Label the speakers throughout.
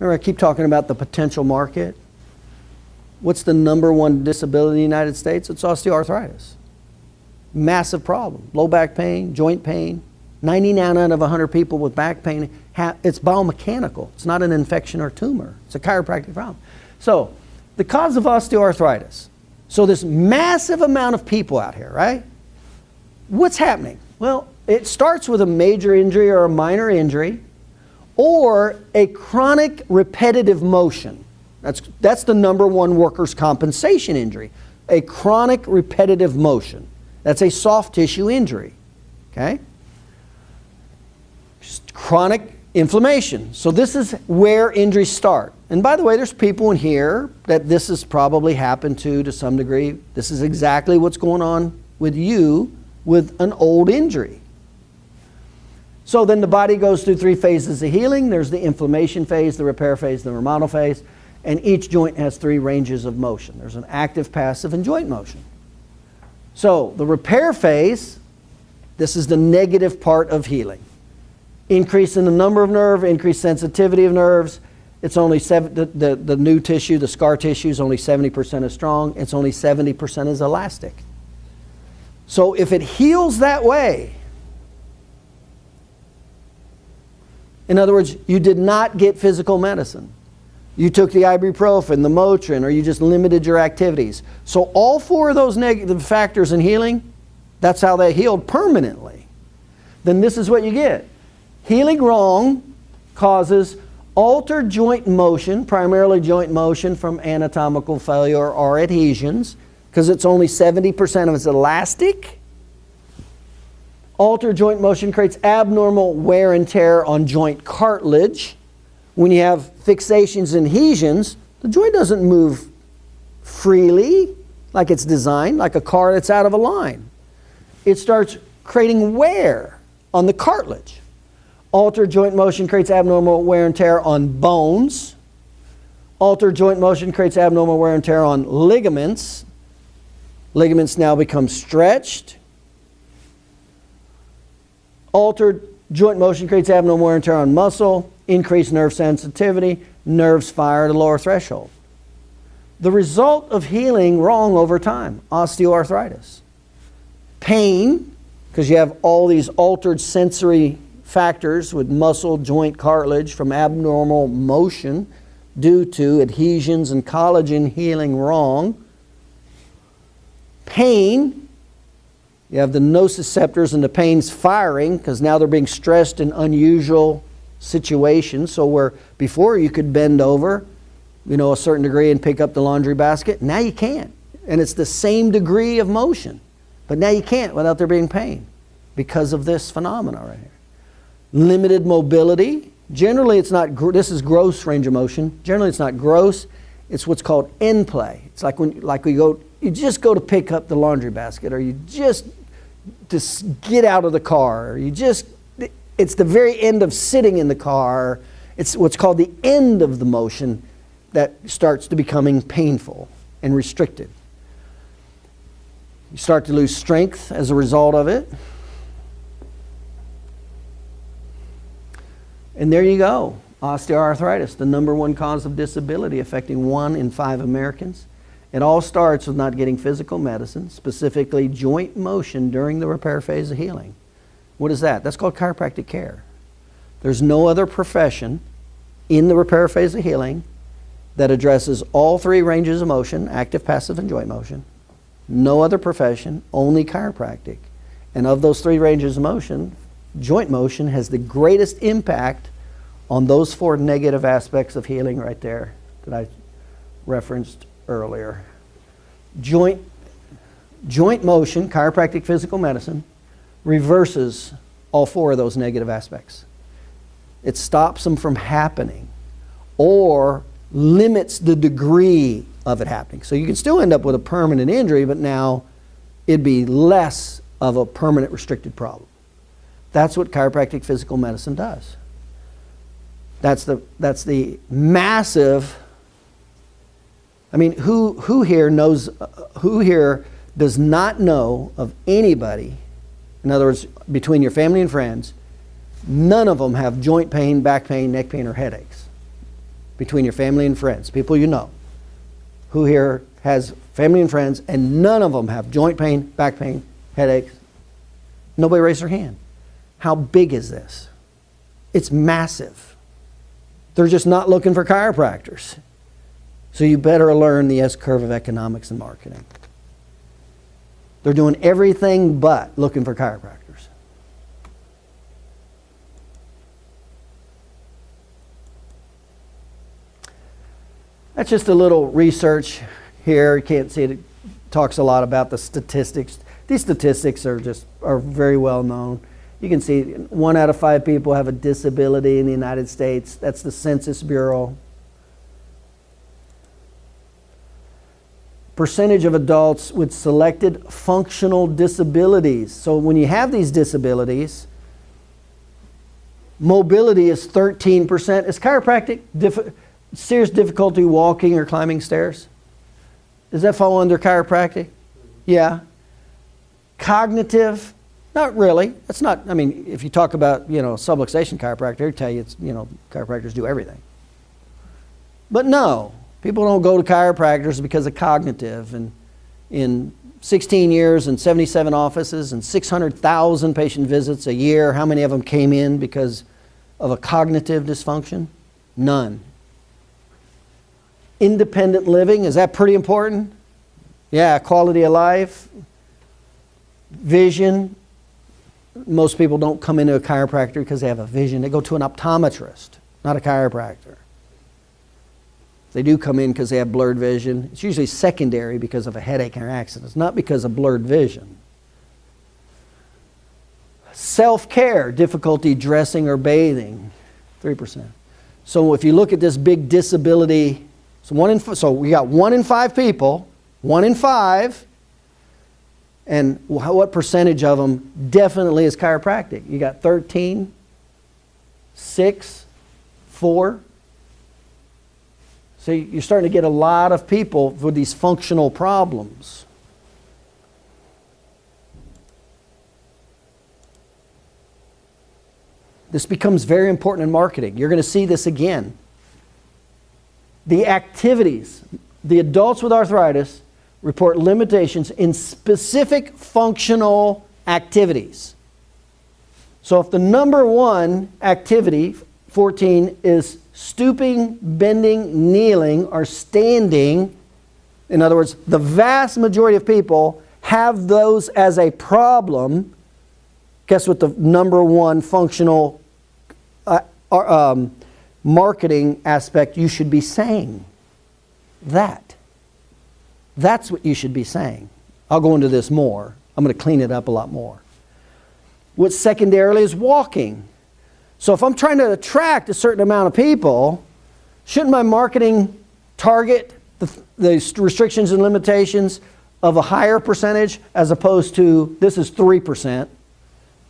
Speaker 1: Remember, I keep talking about the potential market. What's the number one disability in the United States? It's osteoarthritis. Massive problem. Low back pain, joint pain. 99 out of 100 people with back pain, it's biomechanical. It's not an infection or tumor. It's a chiropractic problem. So, the cause of osteoarthritis. So this massive amount of people out here, right? What's happening? Well, it starts with a major injury or a minor injury or a chronic repetitive motion. That's the number one workers' compensation injury. A chronic repetitive motion. That's a soft tissue injury. Okay? Just chronic inflammation. So this is where injuries start. And by the way, there's people in here that this has probably happened to some degree. This is exactly what's going on with you with an old injury. So then the body goes through 3 phases of healing. There's the inflammation phase, the repair phase, the remodel phase. And each joint has 3 ranges of motion. There's an active, passive, and joint motion. So the repair phase, this is the negative part of healing. Increase in the number of nerve, increased sensitivity of nerves. It's only the new tissue, the scar tissue is only 70% as strong. It's only 70% as elastic. So if it heals that way, in other words, you did not get physical medicine. You took the ibuprofen, the Motrin, or you just limited your activities. So all 4 of those negative factors in healing, that's how they healed permanently. Then this is what you get. Healing wrong causes altered joint motion, primarily joint motion from anatomical failure or adhesions, because it's only 70% of it's elastic. Altered joint motion creates abnormal wear and tear on joint cartilage. When you have fixations and adhesions, the joint doesn't move freely like it's designed, like a car that's out of a line. It starts creating wear on the cartilage. Altered joint motion creates abnormal wear and tear on bones. Altered joint motion creates abnormal wear and tear on ligaments. Ligaments now become stretched. Altered joint motion creates abnormal wear and tear on muscle. Increased nerve sensitivity. Nerves fire at a lower threshold. The result of healing wrong over time, osteoarthritis. Pain, because you have all these altered sensory factors with muscle, joint, cartilage from abnormal motion due to adhesions and collagen healing wrong. Pain, you have the nociceptors and the pains firing because now they're being stressed in unusual situations. So where before you could bend over, a certain degree and pick up the laundry basket, now you can't. And it's the same degree of motion. But now you can't without there being pain because of this phenomena right here. Limited mobility. Generally, it's not, this is gross range of motion. Generally, it's not gross. It's what's called end play. It's like you just go to pick up the laundry basket, or you just get out of the car, or it's the very end of sitting in the car. It's what's called the end of the motion that starts to becoming painful and restricted. You start to lose strength as a result of it. And there you go, osteoarthritis, the number one cause of disability affecting 1 in 5 Americans. It all starts with not getting physical medicine, specifically joint motion during the repair phase of healing. What is that? That's called chiropractic care. There's no other profession in the repair phase of healing that addresses all 3 ranges of motion, active, passive, and joint motion. No other profession, only chiropractic. And of those 3 ranges of motion, joint motion has the greatest impact on those 4 negative aspects of healing right there that I referenced earlier. Joint motion, chiropractic physical medicine, reverses all 4 of those negative aspects. It stops them from happening or limits the degree of it happening. So you can still end up with a permanent injury, but now it'd be less of a permanent restricted problem. That's what chiropractic physical medicine does. That's the massive. I mean, who here does not know of anybody, in other words, between your family and friends, none of them have joint pain, back pain, neck pain, or headaches between your family and friends, people you know. Who here has family and friends and none of them have joint pain, back pain, headaches? Nobody raised their hand. How big is this? It's massive. They're just not looking for chiropractors. So you better learn the S-curve of economics and marketing. They're doing everything but looking for chiropractors. That's just a little research here. You can't see it. It talks a lot about the statistics. These statistics are very well known. You can see 1 out of 5 people have a disability in the United States. That's the Census Bureau. Percentage of adults with selected functional disabilities. So when you have these disabilities, mobility is 13%. Is chiropractic serious difficulty walking or climbing stairs? Does that fall under chiropractic? Yeah. Cognitive? Not really. That's not, I mean, if you talk about, subluxation chiropractor, they tell you it's, chiropractors do everything. But no, people don't go to chiropractors because of cognitive. And in 16 years and 77 offices and 600,000 patient visits a year, how many of them came in because of a cognitive dysfunction? None. Independent living, is that pretty important? Yeah, quality of life, vision. Most people don't come into a chiropractor because they have a vision. They go to an optometrist, not a chiropractor. They do come in because they have blurred vision. It's usually secondary because of a headache or accident. It's not because of blurred vision. Self-care, difficulty dressing or bathing, 3%. So if you look at this big disability, so we got 1 in 5 people, 1 in 5, and what percentage of them definitely is chiropractic? You got 13, 6, 4. So you're starting to get a lot of people with these functional problems. This becomes very important in marketing. You're going to see this again. The activities, the adults with arthritis report limitations in specific functional activities. So if the number 1 activity, 14, is stooping, bending, kneeling, or standing, in other words, the vast majority of people have those as a problem, guess what the number 1 functional marketing aspect you should be saying? That's what you should be saying. I'll go into this more. I'm going to clean it up a lot more. What secondarily is walking. So if I'm trying to attract a certain amount of people, shouldn't my marketing target the restrictions and limitations of a higher percentage as opposed to, this is 3%,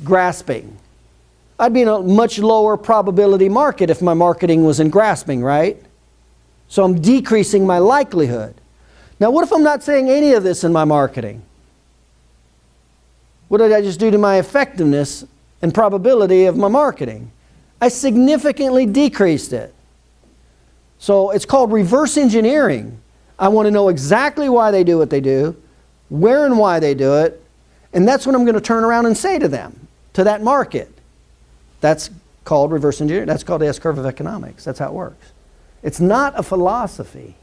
Speaker 1: grasping? I'd be in a much lower probability market if my marketing was in grasping, right? So I'm decreasing my likelihood. Now what if I'm not saying any of this in my marketing? What did I just do to my effectiveness and probability of my marketing? I significantly decreased it. So it's called reverse engineering. I want to know exactly why they do what they do, where and why they do it, and that's what I'm going to turn around and say to them, to that market. That's called reverse engineering. That's called the S-curve of economics. That's how it works. It's not a philosophy.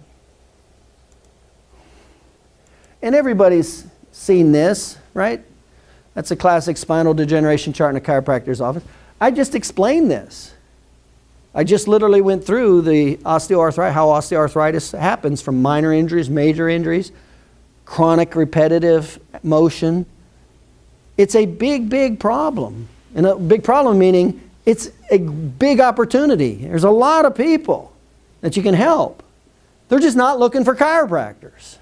Speaker 1: And everybody's seen this, right? That's a classic spinal degeneration chart in a chiropractor's office. I just explained this. I just literally went through the osteoarthritis, how osteoarthritis happens from minor injuries, major injuries, chronic repetitive motion. It's a big, big problem. And a big problem meaning it's a big opportunity. There's a lot of people that you can help. They're just not looking for chiropractors.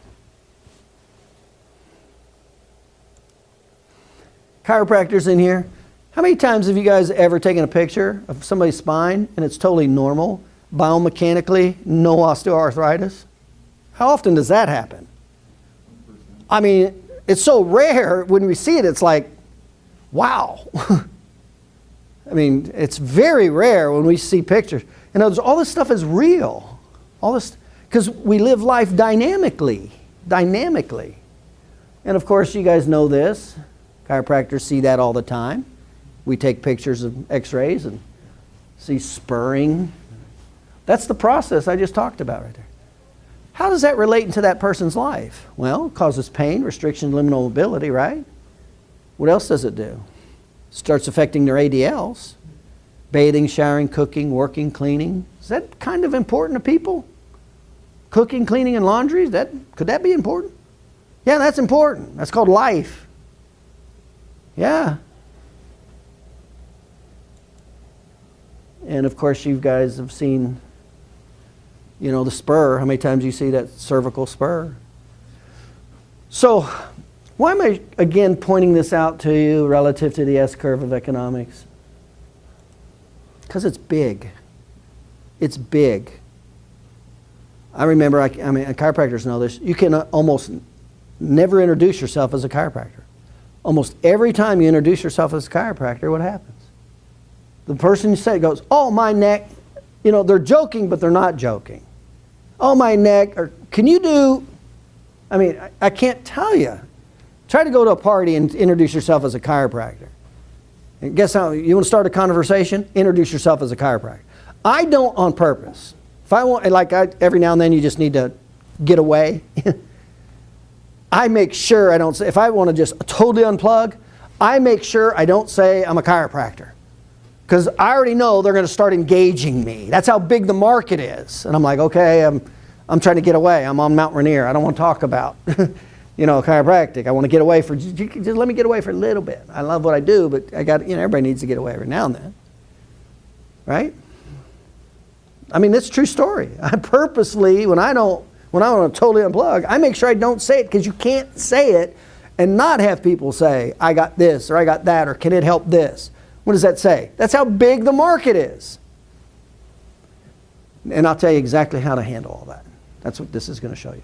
Speaker 1: Chiropractors in here, how many times have you guys ever taken a picture of somebody's spine and it's totally normal, biomechanically, no osteoarthritis? How often does that happen? I mean, it's so rare. When we see it, it's like, wow. I mean, it's very rare when we see pictures. In other words, all this stuff is real. All this, because we live life dynamically. Dynamically. And of course, you guys know this. Chiropractors see that all the time. We take pictures of x-rays and see spurring. That's the process I just talked about right there. How does that relate into that person's life? Well, it causes pain, restriction, liminal mobility, right? What else does it do? Starts affecting their ADLs. Bathing, showering, cooking, working, cleaning. Is that kind of important to people? Cooking, cleaning, and laundry? Could that be important? Yeah, that's important. That's called life. Yeah. And of course, you guys have seen, you know, the spur. How many times you see that cervical spur? So, why am I again pointing this out to you relative to the S-curve of economics? Because it's big. It's big. I remember, I mean, chiropractors know this. You can almost never introduce yourself as a chiropractor. Almost every time you introduce yourself as a chiropractor, what happens? The person you say goes, oh, my neck. You know, they're joking, but they're not joking. Oh, my neck. Or can you do, I mean, I can't tell you. Try to go to a party and introduce yourself as a chiropractor. And guess how, you want to start a conversation? Introduce yourself as a chiropractor. I don't on purpose. If I want, every now and then you just need to get away. I make sure I don't say, if I want to just totally unplug, I make sure I don't say I'm a chiropractor. Because I already know they're going to start engaging me. That's how big the market is. And I'm like, okay, I'm trying to get away. I'm on Mount Rainier. I don't want to talk about, you know, chiropractic. I want to get away for, just let me get away for a little bit. I love what I do, but I got, you know, everybody needs to get away every now and then. Right? I mean, it's a true story. I purposely, when I want to totally unplug, I make sure I don't say it, because you can't say it and not have people say, I got this, or I got that, or can it help this? What does that say? That's how big the market is. And I'll tell you exactly how to handle all that. That's what this is going to show you.